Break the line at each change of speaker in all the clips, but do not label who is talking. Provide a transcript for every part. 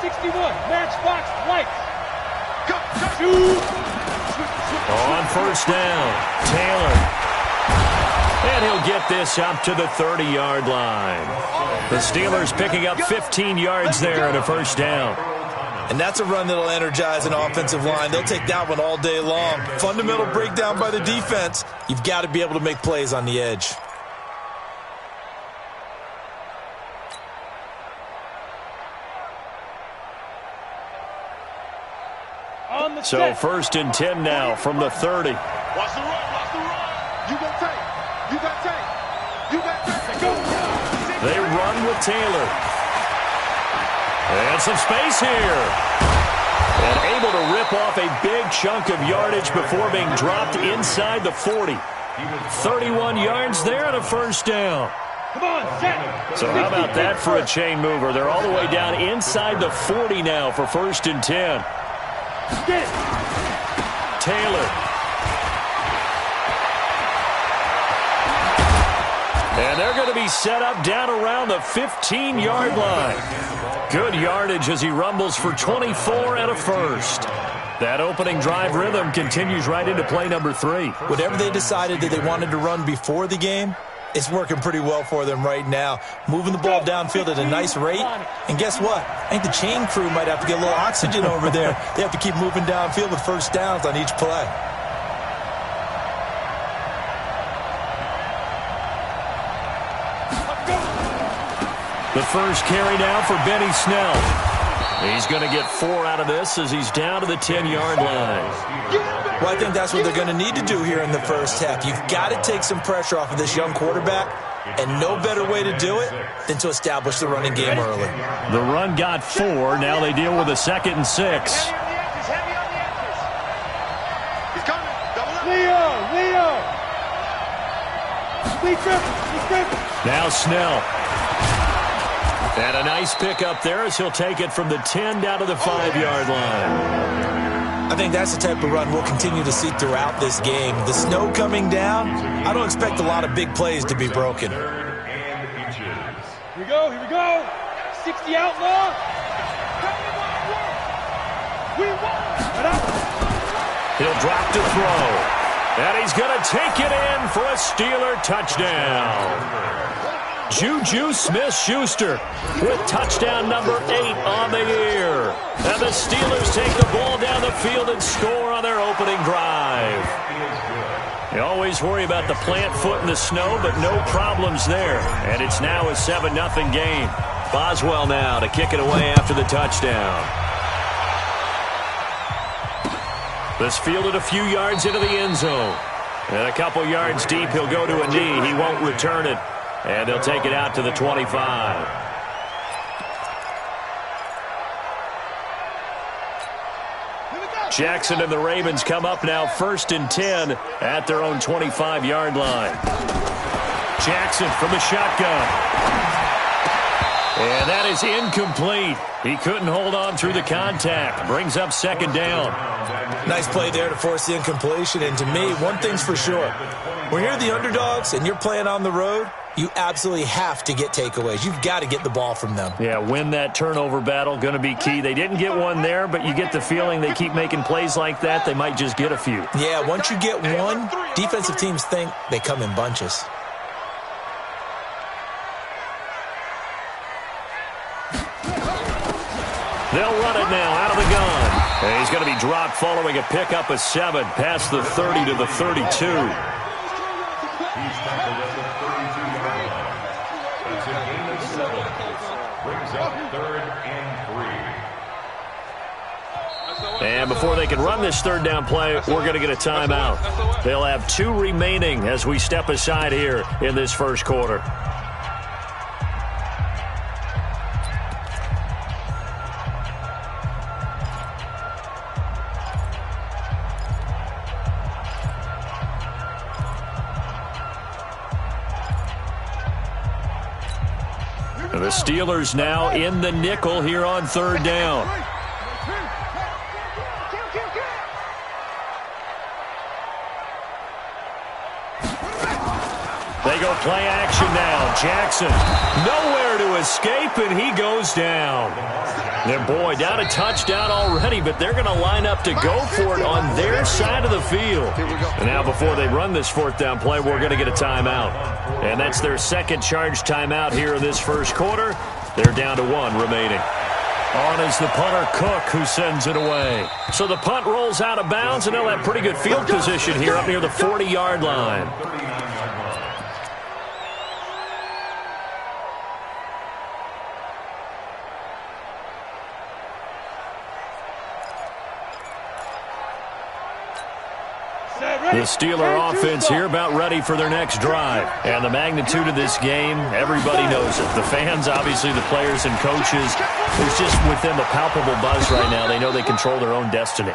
61, Matchbox Lights. Shoot.
On first down, Taylor. And he'll get this up to the 30-yard line. The Steelers picking up 15 yards there and a first down.
And that's a run that'll energize an offensive line. They'll take that one all day long. Fundamental breakdown by the defense. You've got to be able to make plays on the edge.
So first and 10 now from the 30.
Watch the run, watch the run. You got tape. You got tape. You got tape. Go.
They run with Taylor. And some space here. And able to rip off a big chunk of yardage before being dropped inside the 40. 31 yards there and a first down.
Come on, set.
So how about that for a chain mover? They're all the way down inside the 40 now for first and 10.
Get it.
Taylor. And they're going to be set up down around the 15-yard line. Good yardage as he rumbles for 24 and a first. That opening drive rhythm continues right into play number 3.
Whatever they decided that they wanted to run before the game, it's working pretty well for them right now. Moving the ball downfield at a nice rate. And guess what? I think the chain crew might have to get a little oxygen over there. They have to keep moving downfield with first downs on each play.
The first carry now for Benny Snell. He's going to get 4 out of this as he's down to the 10-yard line.
Well, I think that's what they're going to need to do here in the first half. You've got to take some pressure off of this young quarterback, and no better way to do it than to establish the running game early.
The run got 4. Now they deal with a 2nd and 6.
Leo.
Now Snell. And a nice pickup there as he'll take it from the 10 down to the 5-yard line.
I think that's the type of run we'll continue to see throughout this game. The snow coming down, I don't expect a lot of big plays to be broken.
Here we go. 60 outlaw. We won.
He'll drop to throw. And he's going to take it in for a Steeler touchdown. Juju Smith-Schuster with touchdown number 8 on the year. And the Steelers take the ball down the field and score on their opening drive. You always worry about the plant foot in the snow, but no problems there. And it's now a 7-0 game. Boswell now to kick it away after the touchdown. This fielded a few yards into the end zone. And a couple yards deep, he'll go to a knee. He won't return it. And they'll take it out to the 25. Jackson and the Ravens come up now first and 10 at their own 25-yard line. Jackson from the shotgun. And that is incomplete. He couldn't hold on through the contact. Brings up 2nd down.
Nice play there to force the incompletion. And to me, one thing's for sure. When you're the underdogs and you're playing on the road, you absolutely have to get takeaways. You've got to get the ball from them.
Yeah, win that turnover battle, going to be key. They didn't get one there, but you get the feeling they keep making plays like that, they might just get a few.
Yeah, once you get one, defensive teams think they come in bunches.
They'll run it now out of the gun. And he's going to be dropped following a pickup of 7 past the 30 to the 32. And before they can run this 3rd down play, we're going to get a timeout. They'll have 2 remaining as we step aside here in this first quarter. The Steelers now in the nickel here on 3rd down. They go play action now. Jackson, nowhere to escape, and he goes down. And boy, down a touchdown already, but they're going to line up to go for it on their side of the field. And now before they run this fourth down play, we're going to get a timeout. And that's their second charge timeout here in this first quarter. They're down to 1 remaining. On is the punter, Cook, who sends it away. So the punt rolls out of bounds, and they'll have pretty good field position here up near the 40-yard line. The Steeler offense here about ready for their next drive. And the magnitude of this game, everybody knows it. The fans, obviously the players and coaches, there's just within the palpable buzz right now. They know they control their own destiny.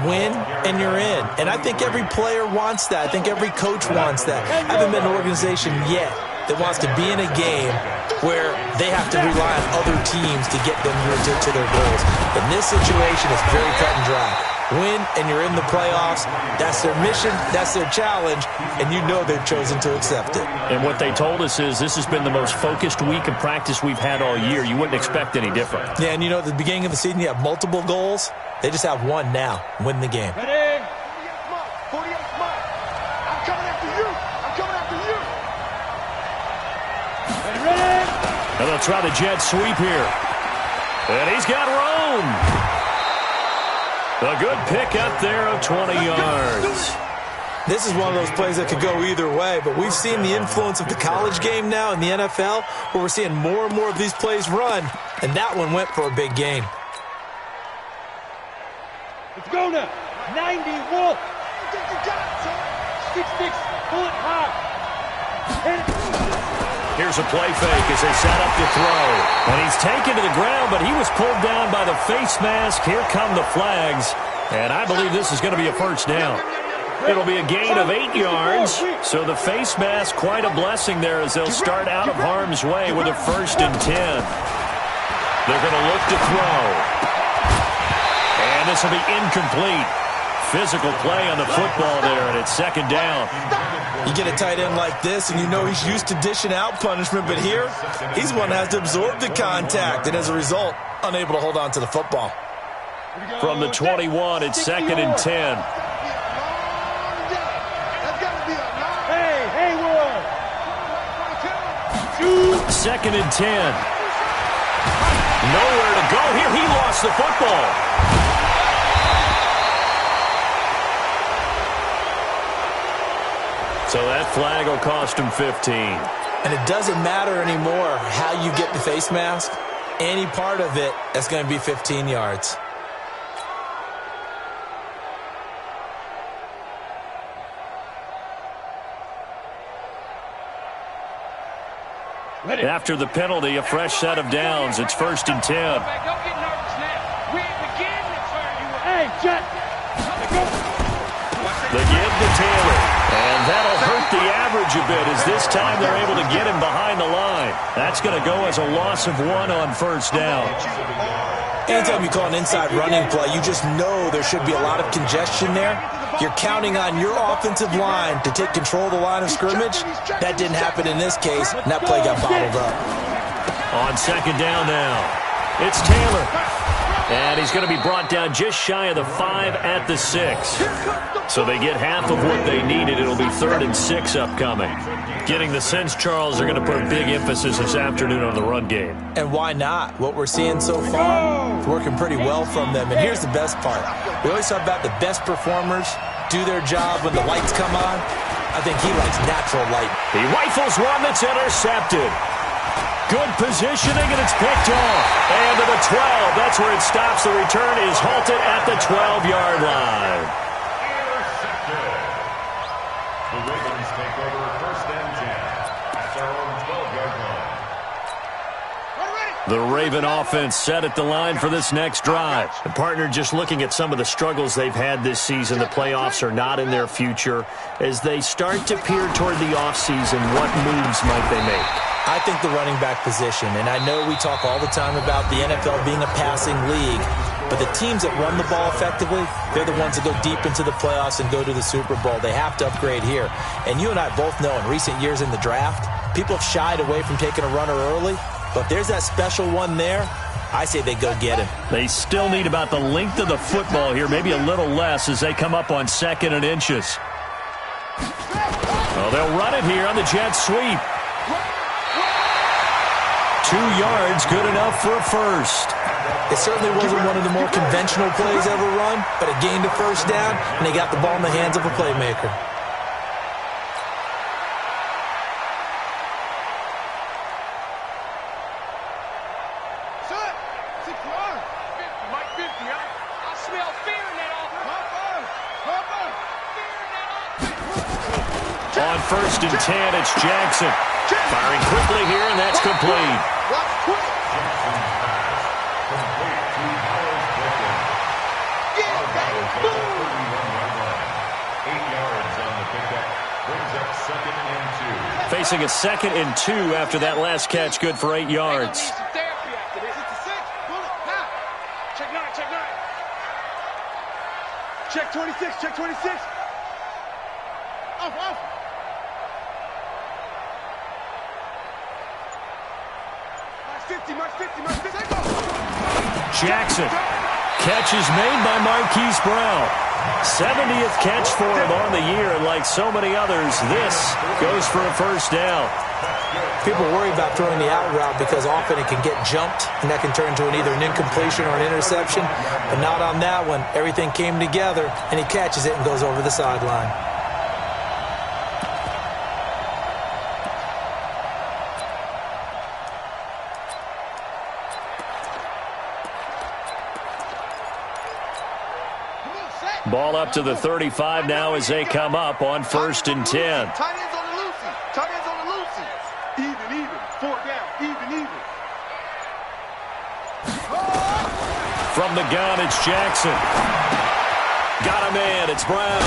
Win, and you're in. And I think every player wants that. I think every coach wants that. I haven't been an organization yet that wants to be in a game where they have to rely on other teams to get them to their goals. In this situation, it's very cut and dry. Win, and you're in the playoffs. That's their mission. That's their challenge. And you know they've chosen to accept it.
And what they told us is this has been the most focused week of practice we've had all year. You wouldn't expect any different.
Yeah, and you know, at the beginning of the season, you have multiple goals. They just have one now. Win the game.
Ready? 48 smart. I'm coming after you. I'm coming after you. Ready?
And they'll try the jet sweep here. And he's got room. A good pick up there of 20 yards.
This is one of those plays that could go either way, but we've seen the influence of the college game now in the NFL, where we're seeing more and more of these plays run, and that one went for a big gain.
Let's go now. 90 Wolf. 6-6. Pull it hard.
Here's a play fake as they set up to throw. And he's taken to the ground, but he was pulled down by the face mask. Here come the flags. And I believe this is going to be a first down. It'll be a gain of 8 yards. So the face mask, quite a blessing there as they'll start out of harm's way with a 1st and 10. They're going to look to throw. And this will be incomplete. Physical play on the football there, and it's 2nd down.
You get a tight end like this, and you know he's used to dishing out punishment, but here, he's one that has to absorb the contact, and as a result, unable to hold on to the football.
From the 21, it's 2nd and 10.
Hey, Wood.
2nd and 10. Nowhere to go here. He lost the football. So that flag will cost him 15.
And it doesn't matter anymore how you get the face mask. Any part of it, that's going to be 15 yards.
After the penalty, a fresh set of downs. It's 1st and 10.
Don't get nervous now. We ain't beginning to turn you. Hey, Jet.
The give to Taylor. And that'll hurt the average a bit as this time they're able to get him behind the line. That's going to go as a loss of 1 on 1st down.
Anytime you call an inside running play, you just know there should be a lot of congestion there. You're counting on your offensive line to take control of the line of scrimmage. That didn't happen in this case, and that play got bottled up.
On 2nd down now, it's Taylor. And he's going to be brought down just shy of the 5 at the 6. So they get half of what they needed. It'll be 3rd and 6 upcoming. Getting the sense, Charles, they're going to put a big emphasis this afternoon on the run game.
And why not? What we're seeing so far is working pretty well from them. And here's the best part. We always talk about the best performers do their job when the lights come on. I think he likes natural light.
He rifles one that's intercepted. Good positioning, and it's picked off. And to the 12, that's where it stops. The return is halted at the 12-yard line.
Intercepted. The Ravens take over 1st and 10 at their own 12-yard line.
The Raven offense set at the line for this next drive. The partner just looking at some of the struggles they've had this season. The playoffs are not in their future. As they start to peer toward the offseason, what moves might they make?
I think the running back position, and I know we talk all the time about the NFL being a passing league, But the teams that run the ball effectively, they're the ones that go deep into the playoffs and go to the Super Bowl. They have to upgrade here. And you and I both know in recent years in the draft, people have shied away from taking a runner early. But if there's that special one there, I say they go get him.
They still need about the length of the football here, maybe a little less as they come up on 2nd and inches. Well, they'll run it here on the jet sweep. 2 yards, good enough for a first.
It certainly wasn't one of the more conventional plays ever run, but it gained a first down, and they got the ball in the hands of a playmaker.
On 1st and 10, it's Jackson. Firing quickly here, and that's complete. Facing a 2nd and 2 after that last catch, good for 8 yards.
Check 26, check 26. Off. Mark 50.
Jackson. Catch is made by Marquise Brown. 70th catch for him on the year, and like so many others, this goes for a first down.
People worry about throwing the out route because often it can get jumped, and that can turn into either an incompletion or an interception. But not on that one. Everything came together, and he catches it and goes over the sideline.
Ball up to the 35 now as they come up on 1st and 10.
Tight ends on the loosey. Tight ends on the loosey. Even. 4 down. Even.
From the gun, it's Jackson. Got a man. It's Brown.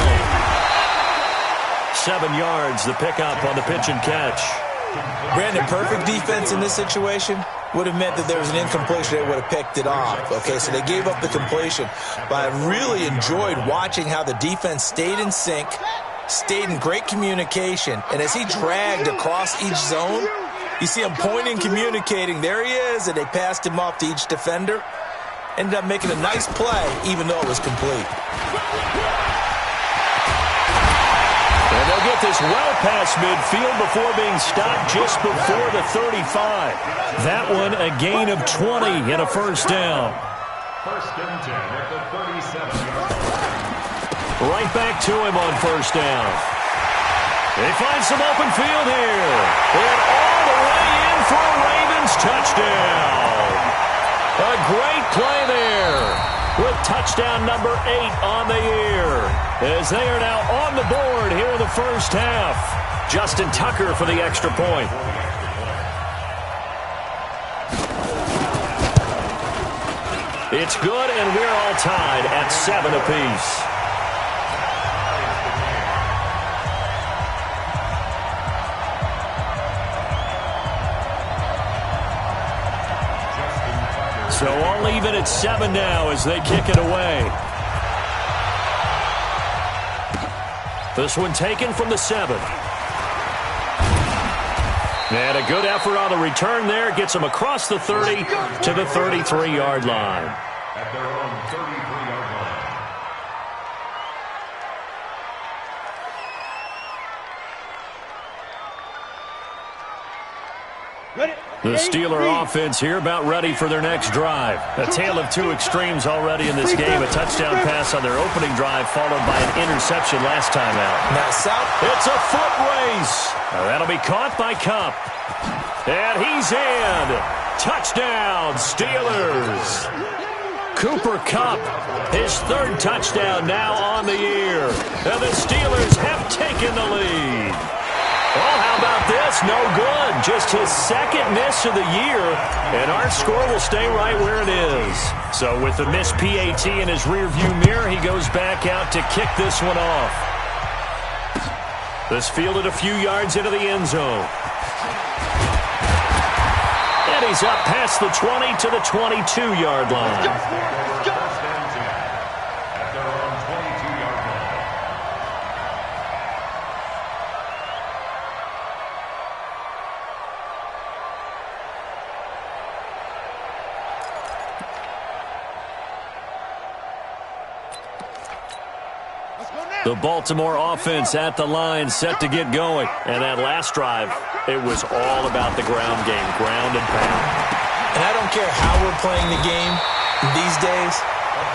7 yards, the pickup on the pitch and catch.
Brandon, perfect defense in this situation would have meant that there was an incompletion. They would have picked it off. Okay, so they gave up the completion. But I really enjoyed watching how the defense stayed in sync, stayed in great communication, and as he dragged across each zone, you see him pointing, communicating. There he is, and they passed him off to each defender. Ended up making a nice play, even though it was complete.
And they'll get this well past midfield before being stopped just before the 35. That one a gain of 20 and a first down.
1st and 10 at the 37.
Right back to him on first down. They find some open field here. And all the way in for a Ravens touchdown. A great play there with touchdown number 8 on the year, as they are now on the board here in the first half. Justin Tucker for the extra point. It's good, and we're all tied at 7 apiece. So all even at 7 now as they kick it away. This one taken from the 7. And a good effort on the return there. Gets them across the 30 to the 33-yard line.
At their own 33-yard line.
The Steeler offense here about ready for their next drive. A tale of 2 extremes already in this game. A touchdown pass on their opening drive followed by an interception last time out.
Now, South,
it's a foot race. That'll be caught by Kupp. And he's in. Touchdown, Steelers. Cooper Kupp, his 3rd touchdown now on the year. And the Steelers have taken the lead. Oh, how about this? No good. Just his 2nd miss of the year, and our score will stay right where it is. So with the missed PAT in his rearview mirror, he goes back out to kick this one off. This fielded a few yards into the end zone. And he's up past the 20 to the 22-yard line. The Baltimore offense at the line, set to get going. And that last drive, it was all about the ground game, ground and pound.
And I don't care how we're playing the game these days,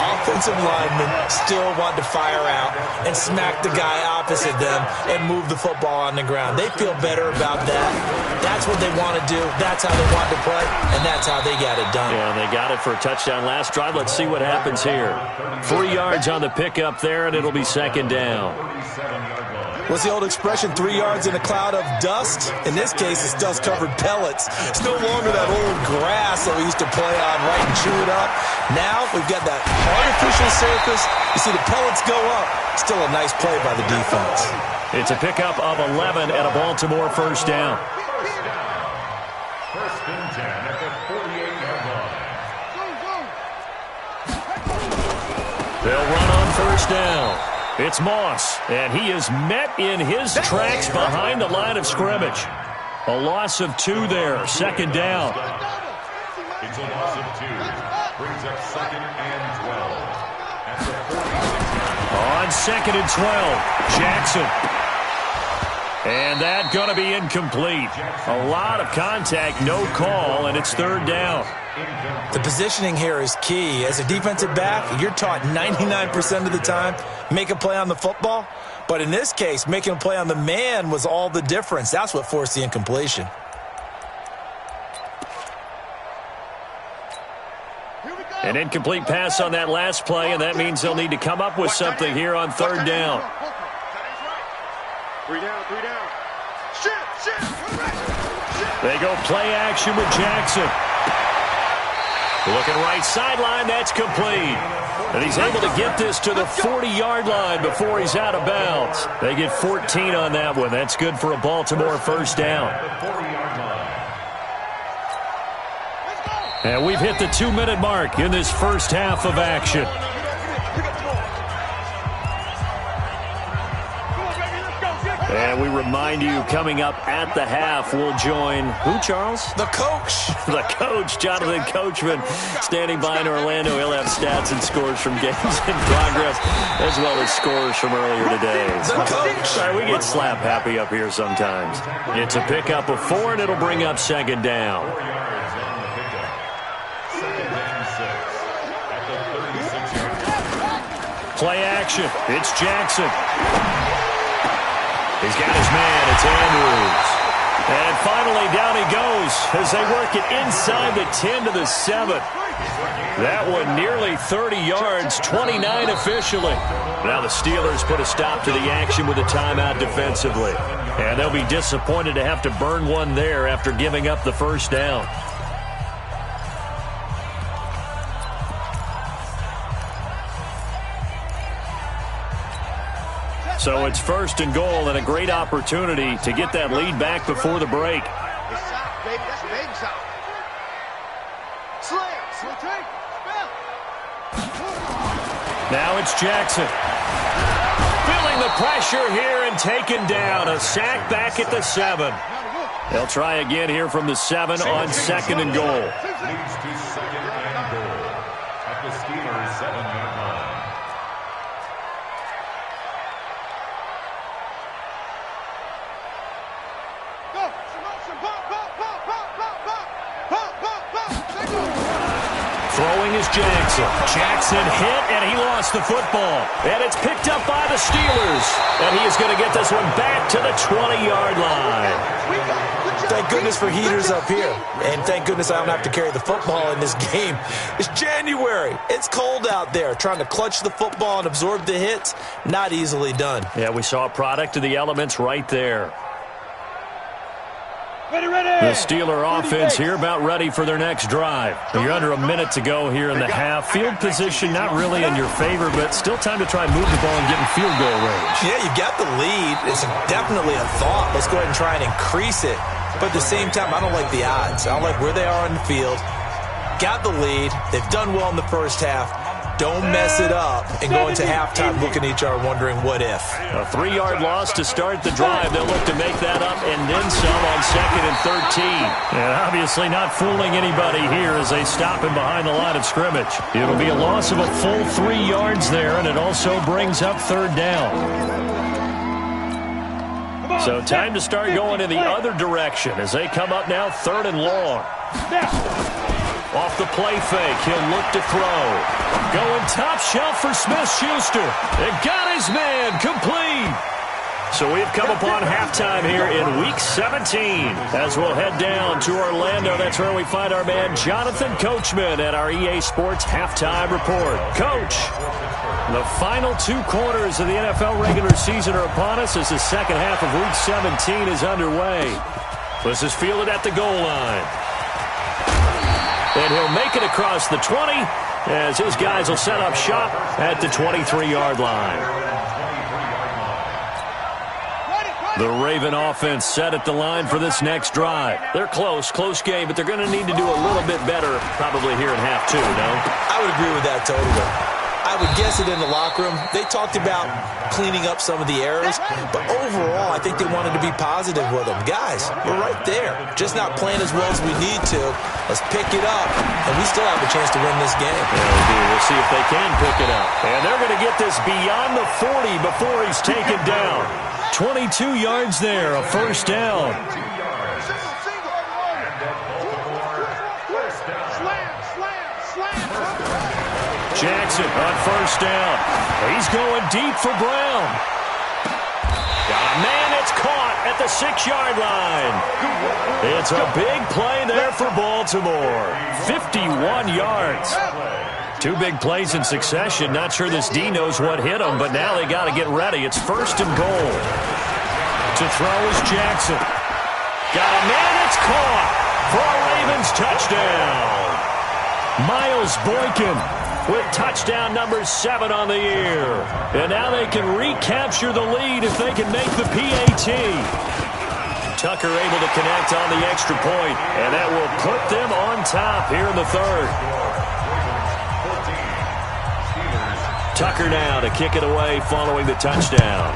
offensive linemen still want to fire out and smack the guy opposite them and move the football on the ground. They feel better about that. That's what they want to do. That's how they want to play, and that's how they got it done.
Yeah, they got it for a touchdown last drive. Let's see what happens here. 3 yards on the pickup there, and it'll be second down.
What's the old expression, 3 yards in a cloud of dust? In this case, it's dust-covered pellets. It's no longer that old grass that we used to play on, right, and chew it up. Now we've got that artificial surface. You see the pellets go up. Still a nice play by the defense.
It's a pickup of 11 and a Baltimore first down.
First and 10 at the 48-yard line.
They'll run on first down. It's Moss, and he is met in his tracks behind the line of scrimmage. A loss of 2 there, second down.
It's a loss of 2. Brings up second and 12. At the 46-yard.
On second and 12, Jackson. And that going to be incomplete. A lot of contact, no call, and it's third down.
The positioning here is key. As a defensive back, you're taught 99% of the time, make a play on the football. But in this case, making a play on the man was all the difference. That's what forced the incompletion.
An incomplete pass on that last play, and that means they'll need to come up with something here on third down.
3 down, 3 down. Shit.
They go play action with Jackson. Looking right sideline, that's complete. And he's able to get this to the 40-yard line before he's out of bounds. They get 14 on that one. That's good for a Baltimore first down. And we've hit the 2-minute mark in this first half of action. And we remind you, coming up at the half, we'll join who, Charles?
The coach.
The coach, Jonathan Coachman, standing by in Orlando. He'll have stats and scores from games in progress, as well as scores from earlier today.
The coach.
Sorry, we get slap happy up here sometimes. It's a pickup of 4, and it'll bring up second down.
4 yards on the pickup. Second and 6 at the 36-yard line.
Play action. It's Jackson. He's got his man. It's Andrews. And finally, down he goes as they work it inside the 10 to the 7. That one nearly 30 yards, 29 officially. Now the Steelers put a stop to the action with a timeout defensively. And they'll be disappointed to have to burn one there after giving up the first down. So it's first and goal and a great opportunity to get that lead back before the break. Now it's Jackson. Feeling the pressure here and taken down. A sack back at the 7. They'll try again here from the 7 on second and goal.
Leads to second and goal at the Steelers' 7-yard line.
Throwing is Jackson. Jackson hit, and he lost the football. And it's picked up by the Steelers. And he is going to get this one back to the 20-yard line.
Thank goodness for heaters up here. And thank goodness I don't have to carry the football in this game. It's January. It's cold out there. Trying to clutch the football and absorb the hits, not easily done.
Yeah, we saw a product of the elements right there. The Steeler offense here about ready for their next drive. You're under a minute to go here in the half. Field position not really in your favor, but still time to try and move the ball and get in field goal range.
Yeah, you got the lead. It's definitely a thought. Let's go ahead and try and increase it. But at the same time, I don't like the odds. I don't like where they are on the field. Got the lead. They've done well in the first half. Don't mess it up and go into halftime looking at each other wondering what if.
A 3-yard loss to start the drive. They'll look to make that up and then some on 2nd and 13. And obviously not fooling anybody here as they stop him behind the line of scrimmage. It'll be a loss of a full 3 yards there, and it also brings up 3rd down. So time to start going in the other direction as they come up now 3rd and long. Off the play fake, he'll look to throw. Going top shelf for Smith-Schuster. And got his man complete. So we've come upon halftime here in Week 17 as we'll head down to Orlando. That's where we find our man Jonathan Coachman at our EA Sports Halftime Report. Coach, the final 2 quarters of the NFL regular season are upon us as the second half of Week 17 is underway. This is fielded at the goal line. And he'll make it across the 20 as his guys will set up shop at the 23-yard line. The Raven offense set at the line for this next drive. They're close game, but they're going to need to do a little bit better probably here in half 2, no?
I would agree with that totally. I would guess it in the locker room. They talked about cleaning up some of the errors, but overall, I think they wanted to be positive with them. Guys, we're right there. Just not playing as well as we need to. Let's pick it up, and we still have a chance to win this game.
Yeah, we do. We'll see if they can pick it up. And they're going to get this beyond the 40 before he's taken down. 22 yards there, a 1st down. Jackson on 1st down. He's going deep for Brown. Got a man that's caught at the 6-yard line. It's a big play there for Baltimore. 51 yards. 2 big plays in succession. Not sure this D knows what hit him, but now they got to get ready. It's 1st and goal. To throw is Jackson. Got a man that's caught for a Ravens touchdown. Miles Boykin with touchdown number 7 on the year. And now they can recapture the lead if they can make the PAT. Tucker able to connect on the extra point, and that will put them on top here in the 3rd. Tucker now to kick it away following the touchdown.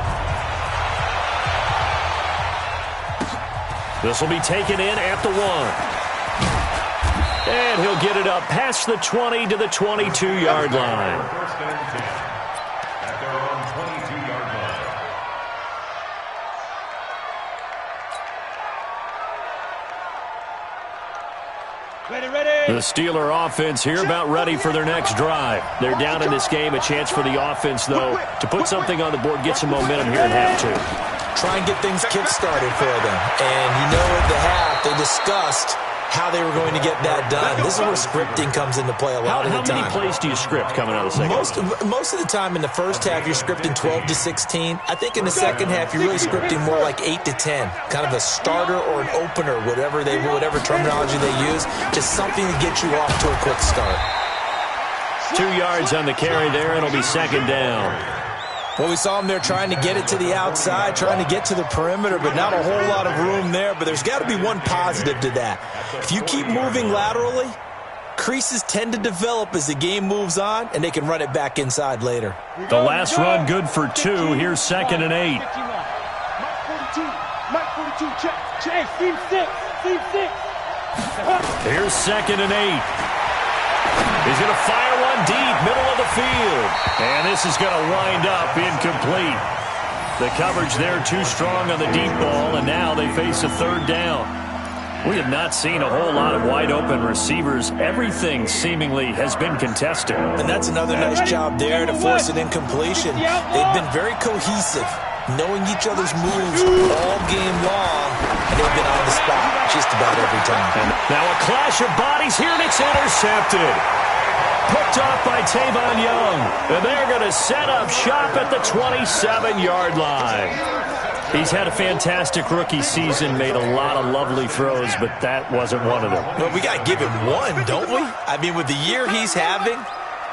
This will be taken in at the 1. And he'll get it up past the 20 to the 22-yard line.
At their own 22-yard line.
Ready.
The Steeler offense here about ready for their next drive. They're down in this game. A chance for the offense, though, to put something on the board, get some momentum here in half 2.
Try and get things kick-started for them. And you know at the half, they discussed how they were going to get that done. This is where scripting comes into play a lot of the time.
How many plays do you script coming out of the second?
Most of the time in the first half, you're scripting 12 to 16. I think in the second half, you're really scripting more like 8 to 10. Kind of a starter or an opener, whatever terminology they use. Just something to get you off to a quick start.
2 yards on the carry there. It'll be 2nd down.
Well, we saw him there trying to get it to the outside, trying to get to the perimeter, but not a whole lot of room there. But there's got to be one positive to that. If you keep moving laterally, creases tend to develop as the game moves on, and they can run it back inside later.
The last run good for 2. Here's 2nd and 8.
Mike 42, check. Team 6.
Here's 2nd and 8. He's going to fire one deep, middle of the field. And this is going to wind up incomplete. The coverage there too strong on the deep ball, and now they face a 3rd down. We have not seen a whole lot of wide-open receivers. Everything seemingly has been contested.
And that's another nice job there to force an incompletion. They've been very cohesive, knowing each other's moves all game long, and they've been on the spot just about every time.
And now a clash of bodies here, and it's intercepted. Picked off by Tavon Young. And they're going to set up shop at the 27-yard line. He's had a fantastic rookie season, made a lot of lovely throws, but that wasn't one of them.
Well, we got to give him one, don't we? I mean, with the year he's having,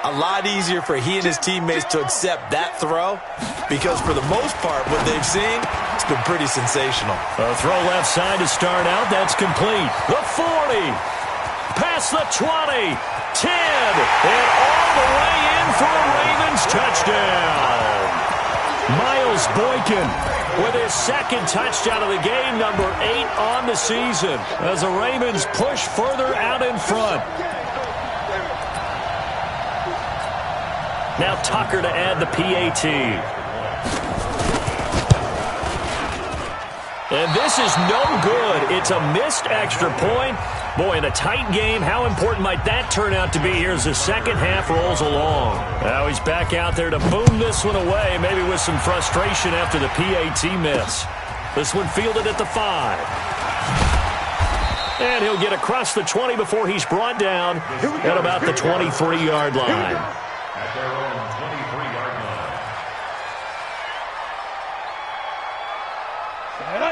a lot easier for he and his teammates to accept that throw, because for the most part, what they've seen, it's been pretty sensational.
A throw left side to start out. That's complete. The 40. Past the 20. 10. And all the way in touchdown. Miles Boykin with his second touchdown of the game, number 8 on the season, as the Ravens push further out in front. Now Tucker to add the PAT. And this is no good. It's a missed extra point. Boy, in a tight game, how important might that turn out to be here as the second half rolls along? Now he's back out there to boom this one away, maybe with some frustration after the PAT miss. This one fielded at the 5. And he'll get across the 20 before he's brought down at about the 23-yard line.
At their own 23-yard line.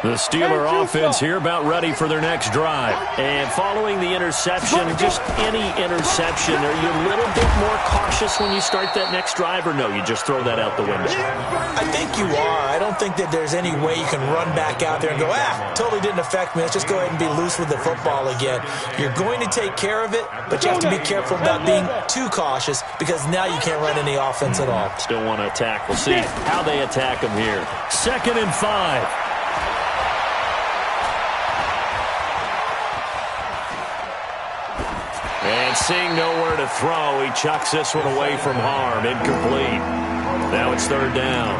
The Steeler offense here about ready for their next drive. And following the interception, just any interception, are you a little bit more cautious when you start that next drive, or no, you just throw that out the window?
I think you are. I don't think that there's any way you can run back out there and go, totally didn't affect me. Let's just go ahead and be loose with the football again. You're going to take care of it, but you have to be careful about being too cautious because now you can't run any offense at all.
Still want to attack. We'll see how they attack them here. 2nd and 5. And seeing nowhere to throw, he chucks this one away from harm. Incomplete. Now it's 3rd down.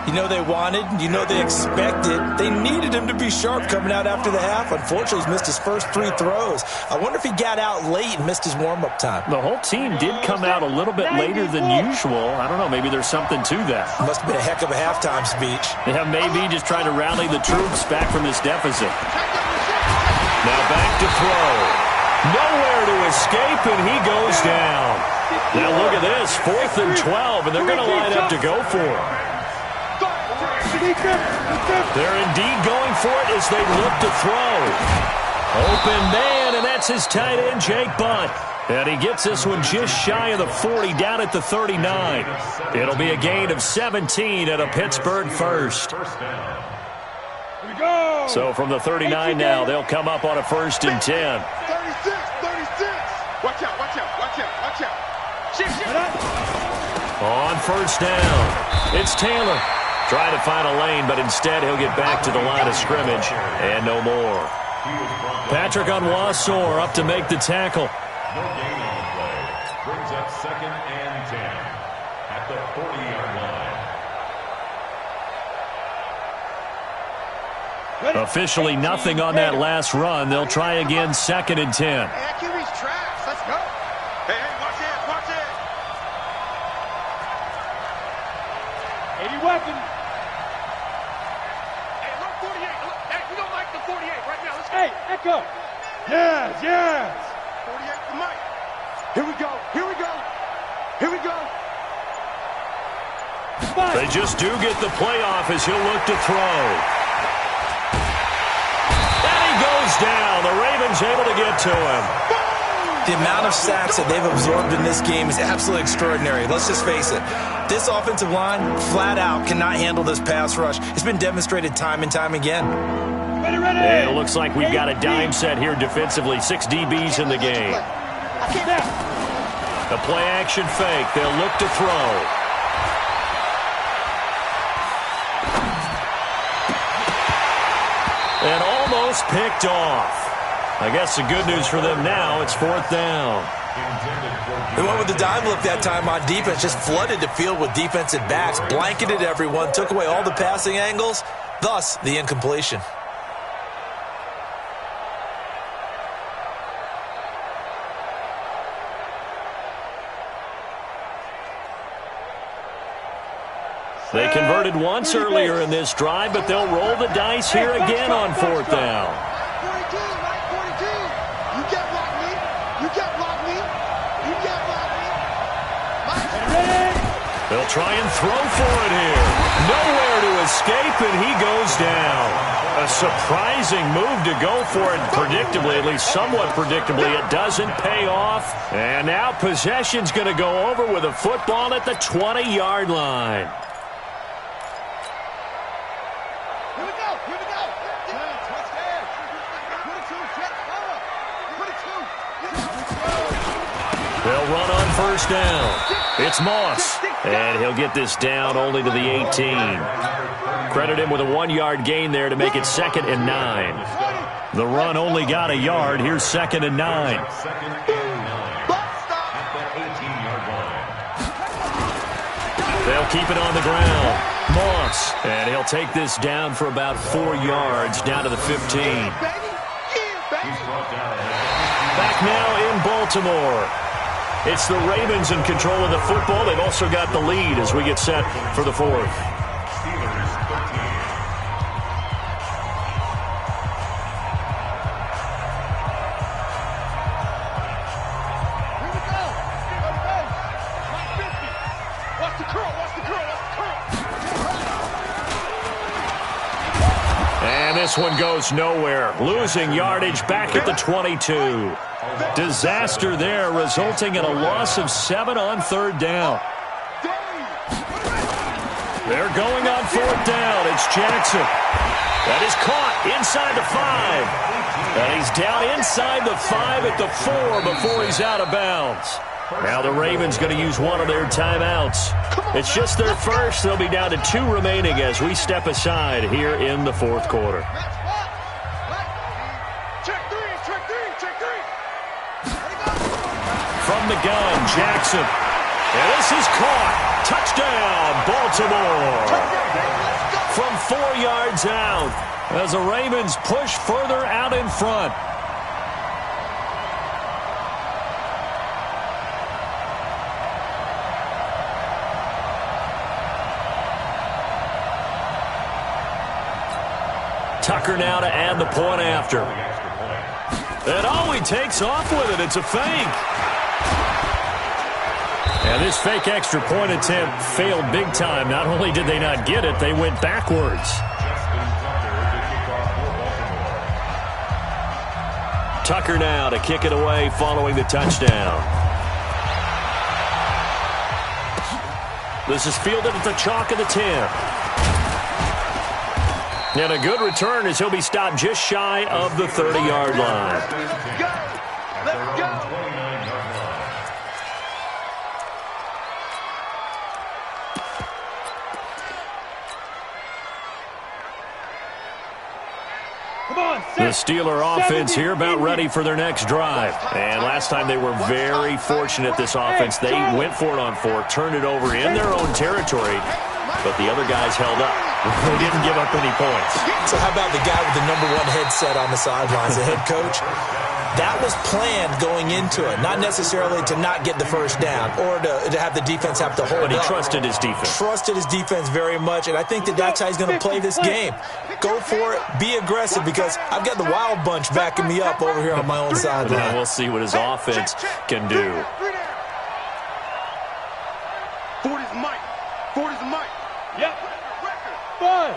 You know they wanted, you know they expected. They needed him to be sharp coming out after the half. Unfortunately, he's missed his first 3 throws. I wonder if he got out late and missed his warm-up time.
The whole team did come out a little bit later than usual. I don't know, maybe there's something to that.
Must have been a heck of a halftime speech.
Yeah, maybe just trying to rally the troops back from this deficit. Now back to throw. Nowhere to escape, and he goes down. Now look at this, 4th and 12, and they're going to line up to go for it. They're indeed going for it as they look to throw. Open man, and that's his tight end, Jake Butt. And he gets this one just shy of the 40, down at the 39. It'll be a gain of 17 at a Pittsburgh first. So from the 39 now, they'll come up on a 1st and 10.
36. Watch out.
On 1st down, it's Taylor. Trying to find a lane, but instead he'll get back to the line of scrimmage, and no more. Patrick Onwuasor up to make the tackle.
No gain on the play. Brings up 2nd and 10 at the 40-yard line.
Officially nothing on that last run. They'll try again 2nd and 10.
QB's traps. Let's go. Hey, watch it. 80 weapon. Hey, look, 48. Look, hey, we don't like the 48 right now. Let's go. Hey, Echo. Yes. 48 for Mike. Here we go.
They just do get the playoff as he'll look to throw. Goes down. The Ravens able to get to him.
The amount of sacks that they've absorbed in this game is absolutely extraordinary. Let's just face it. This offensive line, flat out, cannot handle this pass rush. It's been demonstrated time and time again.
Ready.
And it looks like we've got a dime set here defensively. 6 DBs in the game. The play action fake. They'll look to throw. And almost picked off. I guess the good news for them now, it's 4th down.
They went with the dime look that time on defense, just flooded the field with defensive backs, blanketed everyone, took away all the passing angles, thus the incompletion.
They converted once earlier in this drive, but they'll roll the dice here again on 4th down.
42. You get block me.
They'll try and throw for it here. Nowhere to escape, and he goes down. A surprising move to go for it predictably, at least somewhat predictably. It doesn't pay off. And now possession's going to go over with a football at the 20-yard line. They'll run on 1st down. It's Moss, and he'll get this down only to the 18. Credit him with a 1-yard gain there to make it 2nd and 9. The run only got a yard. Here's 2nd and 9. They'll keep it on the ground. Moss, and he'll take this down for about 4 yards, down to the 15. Back now in Baltimore. It's the Ravens in control of the football. They've also got the lead as we get set for the 4th. And this one goes nowhere. Losing yardage back at the 22. Disaster there, resulting in a loss of 7 on 3rd down. They're going on 4th down. It's Jackson. That is caught inside the 5. And he's down inside the 5 at the 4 before he's out of bounds. Now the Ravens going to use one of their timeouts. It's just their first. They'll be down to 2 remaining as we step aside here in the 4th quarter. From the gun, Jackson. And this is caught. Touchdown, Baltimore. From 4 yards out as the Ravens push further out in front. Tucker now to add the point after. And he takes off with it. It's a fake. And this fake extra point attempt failed big time. Not only did they not get it, they went backwards. Tucker now to kick it away following the touchdown. This is fielded at the chalk of the 10. And a good return as he'll be stopped just shy of the 30-yard line.
Let's go! Let's go!
The Steeler offense here about ready for their next drive. And last time they were very fortunate, this offense. They went for it on 4, turned it over in their own territory, but the other guys held up. They didn't give up any points.
So how about the guy with the #1 headset on the sidelines, the head coach? That was planned going into it, not necessarily to not get the first down or to have the defense have to hold up.
But he trusted his defense.
Trusted his defense very much, and I think that's how he's going to play this game. Go for it. Be aggressive because I've got the wild bunch backing me up over here on my own sideline.
Now we'll see what his offense can do.
Ford is Mike. Ford is Mike.
Yep. 5.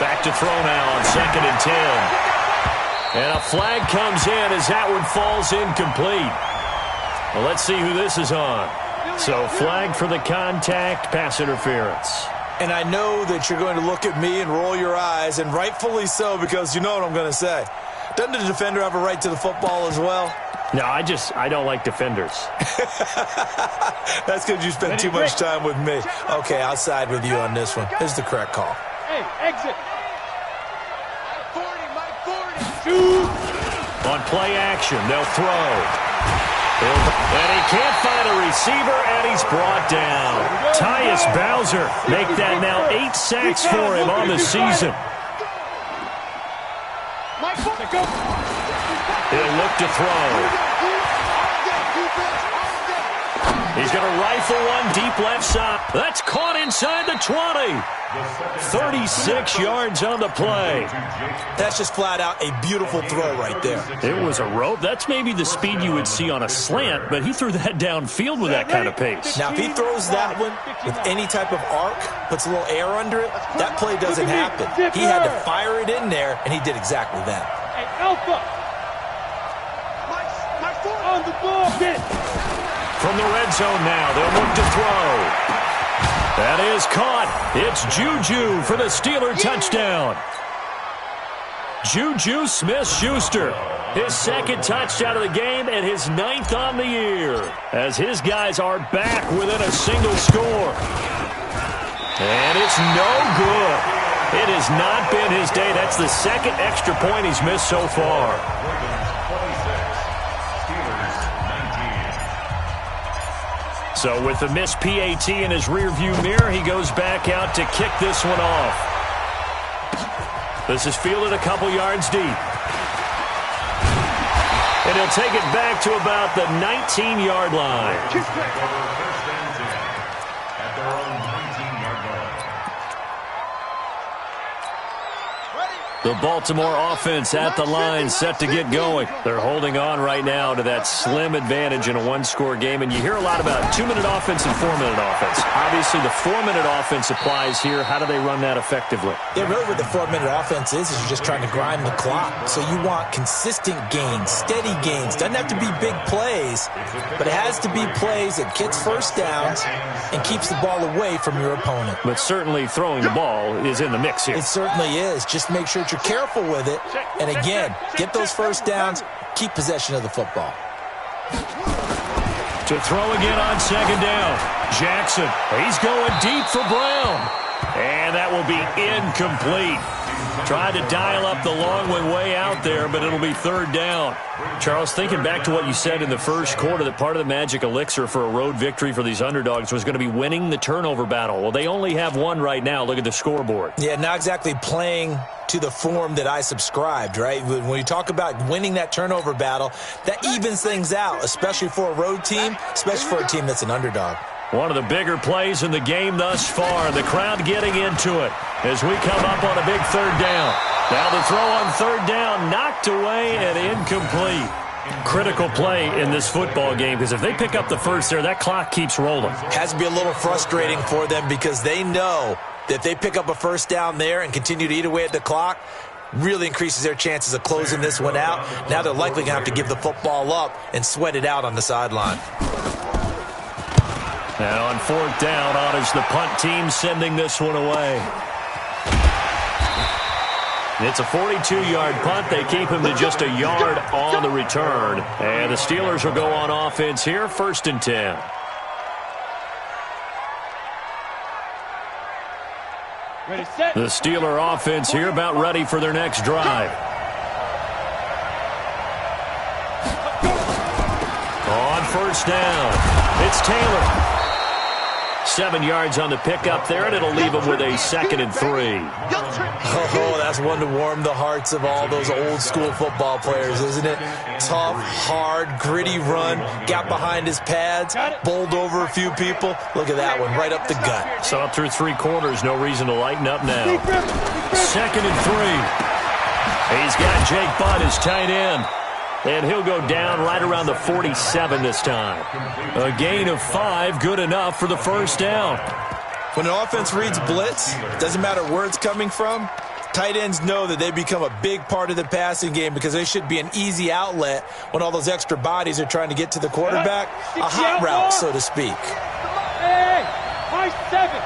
Back to throw now on 2nd and 10. And a flag comes in as that one falls incomplete. Well, let's see who this is on. So flag for the contact, pass interference.
And I know that you're going to look at me and roll your eyes, and rightfully so, because you know what I'm going to say. Doesn't the defender have a right to the football as well?
No, I don't like defenders.
That's because you spend too much time with me. Okay, I'll side with you on this one. This is the correct call.
Hey, exit.
40, Mike 40.
Shoot.
On play action, they'll throw. And he can't find a receiver, and he's brought down. Tyus Bowser make that now 8 sacks for him on the season. He'll look to throw. He's going to rifle one deep left side. That's caught inside the 20. 36 yards on the play.
That's just flat out a beautiful throw right there.
It was a rope. That's maybe the speed you would see on a slant, but he threw that downfield with that kind of pace.
Now, if he throws that one with any type of arc, puts a little air under it, that play doesn't happen. He had to fire it in there, and he did exactly that.
Hey, Alpha. On the ball.
From the red zone now, they'll look to throw. That is caught. It's Juju for the Steeler touchdown. Juju Smith-Schuster His second touchdown of the game and his 9th on the year, as his guys are back within a single score. And it's no good. It has not been his day. That's the second extra point he's missed so far. So with the missed PAT in his rearview mirror, he goes back out to kick this one off. This is fielded a couple yards deep. And he'll take it back to about the 19-yard line.
At their own 19-yard line.
The Baltimore offense at the line, set to get going. They're holding on right now to that slim advantage in a one-score game. And you hear a lot about 2-minute offense and 4-minute offense. Obviously, the 4-minute offense applies here. How do they run that effectively?
Yeah, really what the 4-minute offense is you're just trying to grind the clock. So you want consistent gains, steady gains. Doesn't have to be big plays, but it has to be plays that gets first downs and keeps the ball away from your opponent.
But certainly throwing the ball is in the mix here.
It certainly is. Just make sure that you're careful with it. And again, get those first downs, keep possession of the football.
To throw again on second down. Jackson, he's going deep for Brown. And that will be incomplete. Tried to dial up the long one way out there, but it'll be third down. Charles, thinking back to what you said in the first quarter, that part of the magic elixir for a road victory for these underdogs was going to be winning the turnover battle. Well, they only have one right now. Look at the scoreboard.
Yeah, not exactly playing to the form that I subscribed, right? When you talk about winning that turnover battle, that evens things out, especially for a road team, especially for a team that's an underdog.
One of the bigger plays in the game thus far. The crowd getting into it as we come up on a big third down. Now the throw on third down, knocked away and incomplete. Critical play in this football game, because if they pick up the first there, that clock keeps rolling.
Has to be a little frustrating for them, because they know that if they pick up a first down there and continue to eat away at the clock, really increases their chances of closing this one out. Now they're likely going to have to give the football up and sweat it out on the sideline.
Now on fourth down, on is the punt team sending this one away. It's a 42-yard punt. They keep him to just a yard on the return. And the Steelers will go on offense here, 1st and 10.
Ready, set.
The Steeler offense here about ready for their next drive. On first down, it's Taylor. 7 yards on the pickup there, and it'll leave him with a 2nd and 3.
Oh, that's one to warm the hearts of all those old school football players, isn't it? Tough, hard, gritty run, got behind his pads, bowled over a few people. Look at that one, right up the gut.
So up through 3 quarters, no reason to lighten up now. 2nd and 3. He's got Jake Butt as tight end. And he'll go down right around the 47 this time. A gain of 5, good enough for the first down.
When an offense reads blitz, doesn't matter where it's coming from, tight ends know that they become a big part of the passing game, because they should be an easy outlet when all those extra bodies are trying to get to the quarterback. A hot route, so to speak.
Hey, my 7.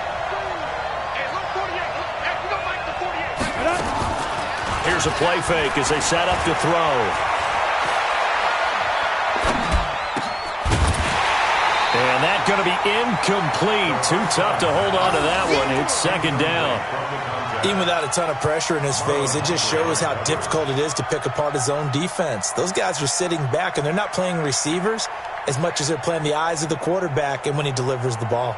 Here's a play fake as they set up to throw. And that's going to be incomplete. Too tough to hold on to that one. It's 2nd down.
Even without a ton of pressure in his face, it just shows how difficult it is to pick apart his own defense. Those guys are sitting back, and they're not playing receivers as much as they're playing the eyes of the quarterback and when he delivers the ball.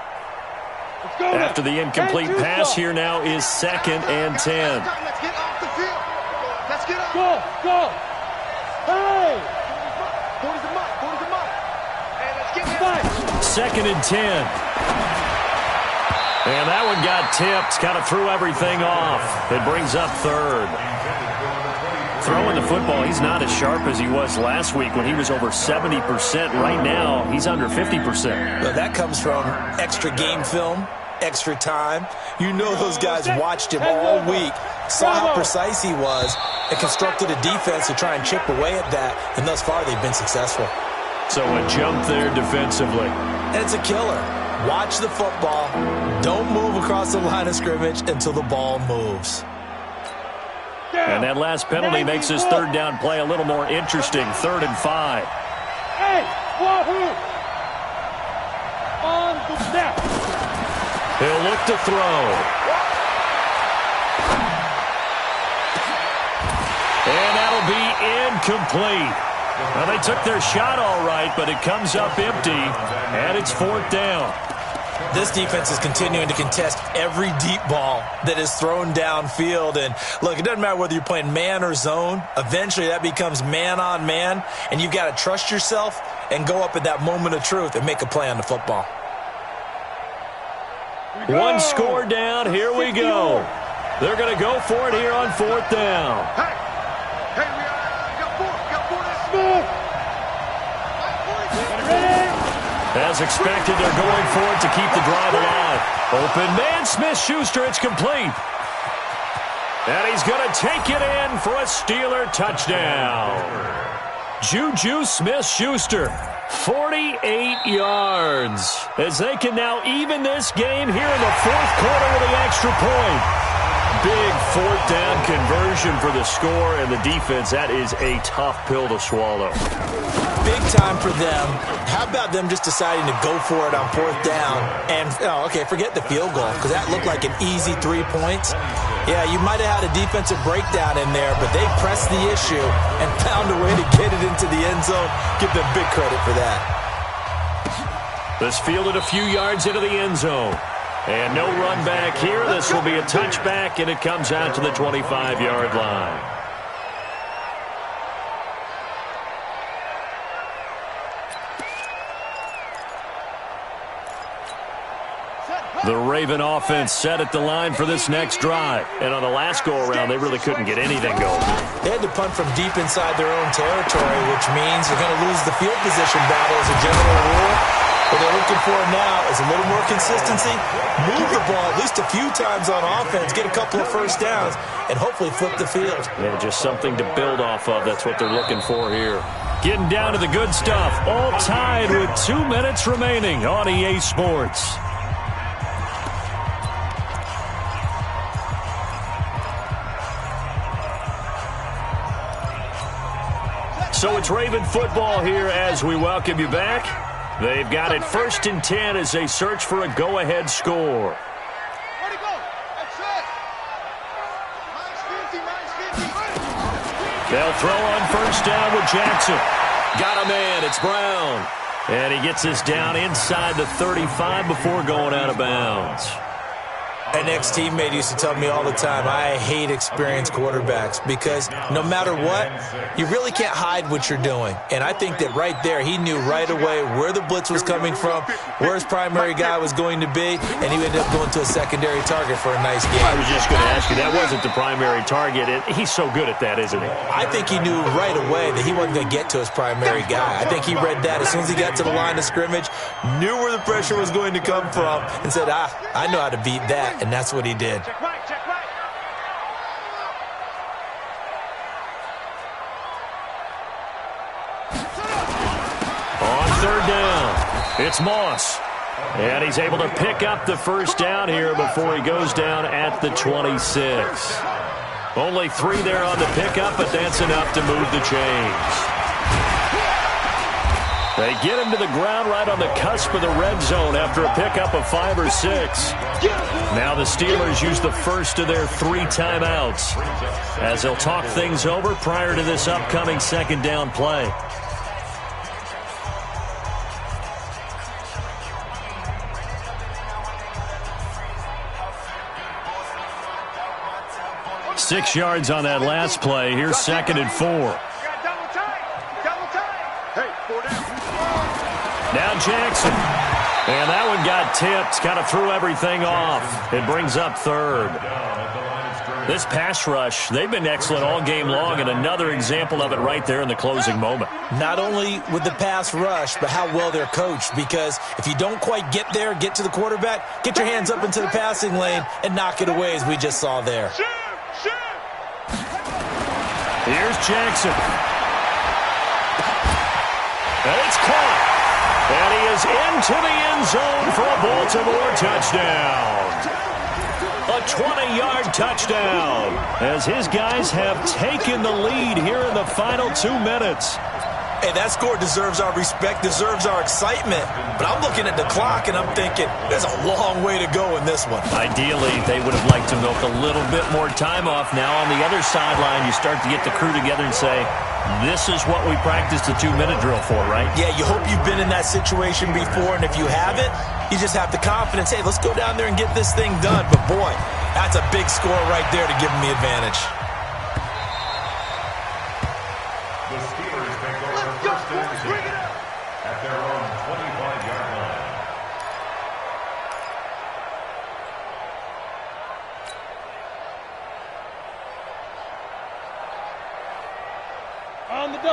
After the incomplete pass, here now is 2nd and 10.
Let's get off the field. Let's get off.
Go. Hey.
40's a mark. Hey, let's get
2nd and 10. And that one got tipped. Kind of threw everything off. It brings up 3rd. Throwing the football, he's not as sharp as he was last week when he was over 70%. Right now, he's under 50%.
Well, that comes from extra game film, extra time. You know those guys watched him all week, saw how precise he was, and constructed a defense to try and chip away at that. And thus far, they've been successful.
So a jump there defensively.
And it's a killer. Watch the football. Don't move across the line of scrimmage until the ball moves.
And that last penalty makes his third down play a little more interesting. 3rd and 5.
Hey, Wahoo! On the snap.
He'll look to throw. And that'll be incomplete. Well, they took their shot all right, but it comes up empty, and it's 4th down.
This defense is continuing to contest every deep ball that is thrown downfield. And, look, it doesn't matter whether you're playing man or zone. Eventually, that becomes man-on-man, and you've got to trust yourself and go up at that moment of truth and make a play on the football.
One score down. Here we go. They're going to go for it here on 4th down.
Hey, we got four. Smooth.
As expected, they're going for it to keep the drive alive. Open man, Smith-Schuster. It's complete. And he's going to take it in for a Steeler touchdown. Juju Smith-Schuster, 48 yards. As they can now even this game here in the 4th quarter with the extra point. Big 4th down conversion for the score, and the defense, that is a tough pill to swallow.
Big time for them. How about them just deciding to go for it on 4th down? And, forget the field goal, because that looked like an easy 3 points. Yeah, you might have had a defensive breakdown in there, but they pressed the issue and found a way to get it into the end zone. Give them big credit for that.
This fielded a few yards into the end zone. And no run back here. This will be a touchback, and it comes out to the 25-yard line. The Raven offense set at the line for this next drive. And on the last go-around, they really couldn't get anything going.
They had to punt from deep inside their own territory, which means they're going to lose the field position battle as a general rule. What they're looking for now is a little more consistency, move the ball at least a few times on offense, get a couple of first downs, and hopefully flip the field.
Yeah, just something to build off of. That's what they're looking for here. Getting down to the good stuff. All tied with 2 minutes remaining on EA Sports. So it's Raven football here as we welcome you back. They've got it 1st and 10 as they search for a go-ahead score.
Ready, go. That's it. -50.
They'll throw on 1st down with Jackson. Got a man. It's Brown. And he gets this down inside the 35 before going out of bounds.
An ex-teammate used to tell me all the time, I hate experienced quarterbacks because no matter what, you really can't hide what you're doing. And I think that right there, he knew right away where the blitz was coming from, where his primary guy was going to be, and he ended up going to a secondary target for a nice game.
I was just going to ask you, that wasn't the primary target. He's so good at that, isn't he?
I think he knew right away that he wasn't going to get to his primary guy. I think he read that as soon as he got to the line of scrimmage, knew where the pressure was going to come from, and said, I know how to beat that. And that's what he did.
Check right.
On 3rd down, it's Moss. And he's able to pick up the 1st down here before he goes down at the 26. Only 3 there on the pickup, but that's enough to move the chains. They get him to the ground right on the cusp of the red zone after a pickup of 5 or 6. Now the Steelers use the first of their 3 timeouts as they'll talk things over prior to this upcoming 2nd down play. Six yards on that last play. Here's 2nd and 4.
Double time. Hey, 4 down.
Now Jackson. And that one got tipped. Kind of threw everything off. It brings up 3rd. This pass rush, they've been excellent all game long, and another example of it right there in the closing moment.
Not only with the pass rush, but how well they're coached, because if you don't quite get there, get to the quarterback, get your hands up into the passing lane and knock it away, as we just saw there.
Shoot.
Here's Jackson. And it's caught. And he is into the end zone for a Baltimore touchdown. A 20-yard touchdown as his guys have taken the lead here in the final 2 minutes.
Hey, that score deserves our respect, deserves our excitement. But I'm looking at the clock, and I'm thinking there's a long way to go in this one.
Ideally, they would have liked to milk a little bit more time off. Now on the other sideline, you start to get the crew together and say, this is what we practiced the 2-minute drill for, right?
Yeah, you hope you've been in that situation before, and if you haven't, you just have the confidence, hey, let's go down there and get this thing done. But, boy, that's a big score right there to give them the advantage.
The Steelers take over first and 10 at their own 25-yard line.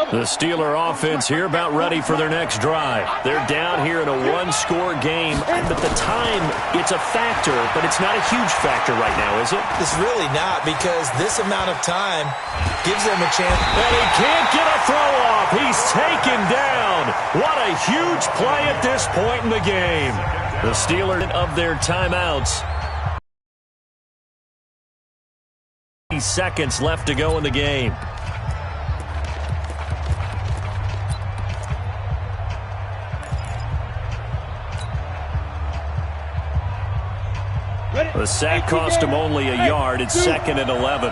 The Steeler offense here about ready for their next drive. They're down here in a one-score game, but the time, it's a factor, but it's not a huge factor right now, is it?
It's really not, because this amount of time gives them a chance.
And he can't get a throw off. He's taken down. What a huge play at this point in the game. The Steelers of their timeouts. 30 seconds left to go in the game. The sack cost him only a yard. It's 2nd and 11.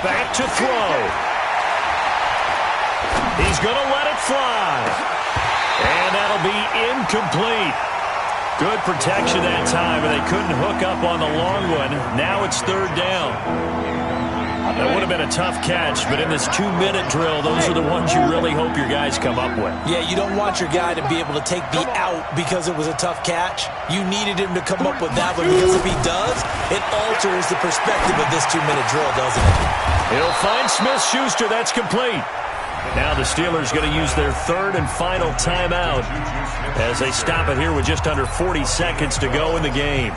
Back to throw. He's going to let it fly. And that'll be incomplete. Good protection that time, and they couldn't hook up on the long one. Now it's 3rd down. That would have been a tough catch, but in this 2-minute drill, those are the ones you really hope your guys come up with.
Yeah, you don't want your guy to be able to take the out because it was a tough catch. You needed him to come up with that one, because if he does, it alters the perspective of this 2-minute drill, doesn't it?
He'll find Smith-Schuster. That's complete. Now the Steelers going to use their 3rd and final timeout as they stop it here with just under 40 seconds to go in the game.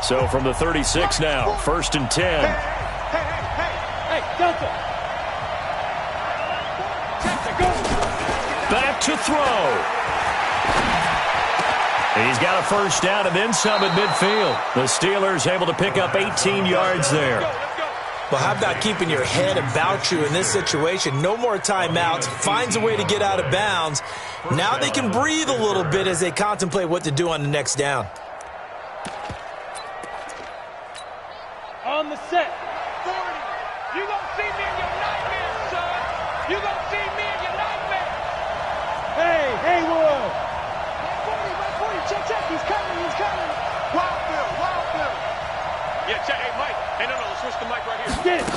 So from the 36 now, 1st and 10.
Hey, Delta.
Back to throw. He's got a 1st down and then some at midfield. The Steelers able to pick up 18 yards there.
Well, how about keeping your head about you in this situation? No more timeouts. Finds a way to get out of bounds. Now they can breathe a little bit as they contemplate what to do on the next down.
On the set.
40. You gonna see me in your nightmares, son. You gonna see me in your nightmares.
Hey, Haywood.
40, check. He's coming. Wild. Yeah, check. Hey, Mike. Hey, no, let's switch the mic right here.
Get it.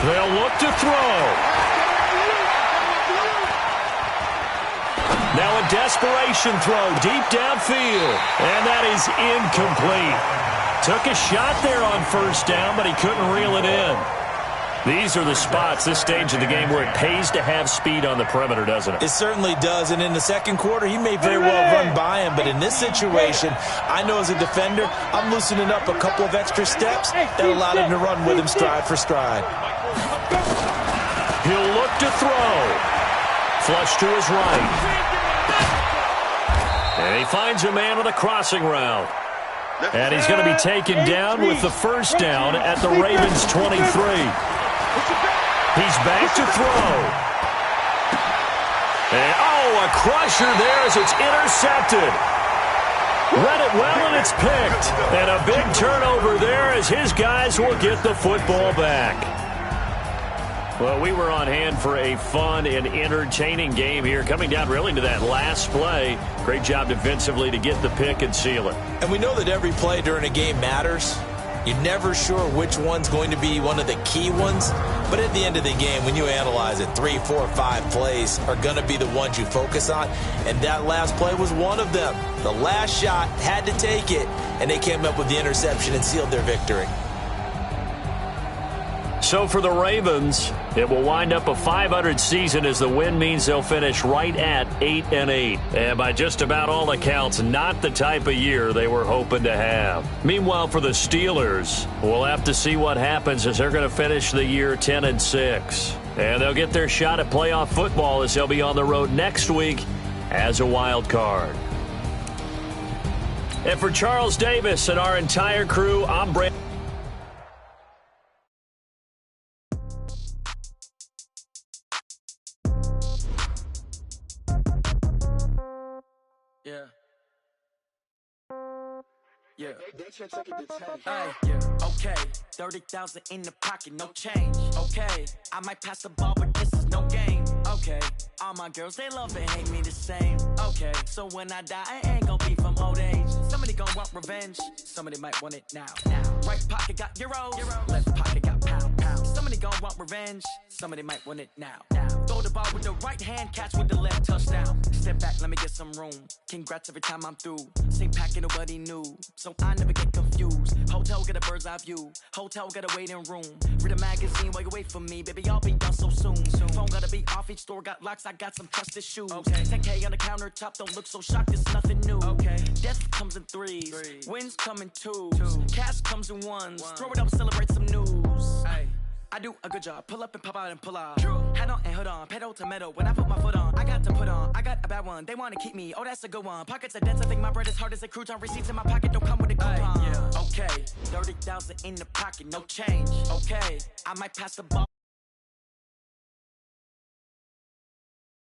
They'll look to throw. Now a desperation throw deep downfield. And that is incomplete. Took a shot there on 1st down, but he couldn't reel it in. These are the spots, this stage of the game, where it pays to have speed on the perimeter, doesn't it?
It certainly does, and in the 2nd quarter, he may very well run by him, but in this situation, I know as a defender, I'm loosening up a couple of extra steps that allowed him to run with him stride for stride.
He'll look to throw. Flush to his right. And he finds a man with a crossing route. And he's going to be taken down with the 1st down at the Ravens' 23. He's back to throw. And, a crusher there as it's intercepted. Read it well, and it's picked. And a big turnover there as his guys will get the football back. Well, we were on hand for a fun and entertaining game here, coming down really to that last play. Great job defensively to get the pick and seal it. And
we know that every play during a game matters. You're never sure which one's going to be one of the key ones. But at the end of the game, when you analyze it, 3, 4, 5 plays are going to be the ones you focus on. And that last play was one of them. The last shot had to take it, and they came up with the interception and sealed their victory.
So for the Ravens, it will wind up a .500 season as the win means they'll finish right at 8-8. And by just about all accounts, not the type of year they were hoping to have. Meanwhile, for the Steelers, we'll have to see what happens as they're going to finish the year 10-6. And they'll get their shot at playoff football as they'll be on the road next week as a wild card. And for Charles Davis and our entire crew, I'm Brandon.
Yeah. Okay. 30,000 in the pocket, no change. Okay. I might pass the ball, but this is no game. Okay. All my girls, they love and hate me the same. Okay. So when I die, I ain't gonna be from old age. Somebody gonna want revenge. Somebody might want it now. Right pocket got euros. Left pocket got pound. Somebody gonna want revenge. Somebody might want it now. Throw the ball with the right hand, catch with the left, touchdown. Step back, let me get some room. Congrats every time I'm through. Same packet, nobody knew. So I never get confused. Hotel get a bird's eye view. Hotel get a waiting room. Read a magazine while you wait for me. Baby, I'll be done so soon. Phone gotta be off, each store got locks. I got some trusted shoes. Okay. 10K on the countertop, don't look so shocked, it's nothing new. Okay. Death comes in threes. Wins come in twos. Cash comes in ones. Throw it up, celebrate some news. Ay. I do a good job. Pull up and pop out and pull out. Hat on and hood on. Pedal to metal. When I put my foot on, I got to put on. I got a bad one. They want to keep me. Oh, that's a good one. Pockets are dense. I think my bread is hard as a crouton. Receipts in my pocket don't come with a coupon. Okay. 30,000 in the pocket. No change. Okay. I might pass the ball.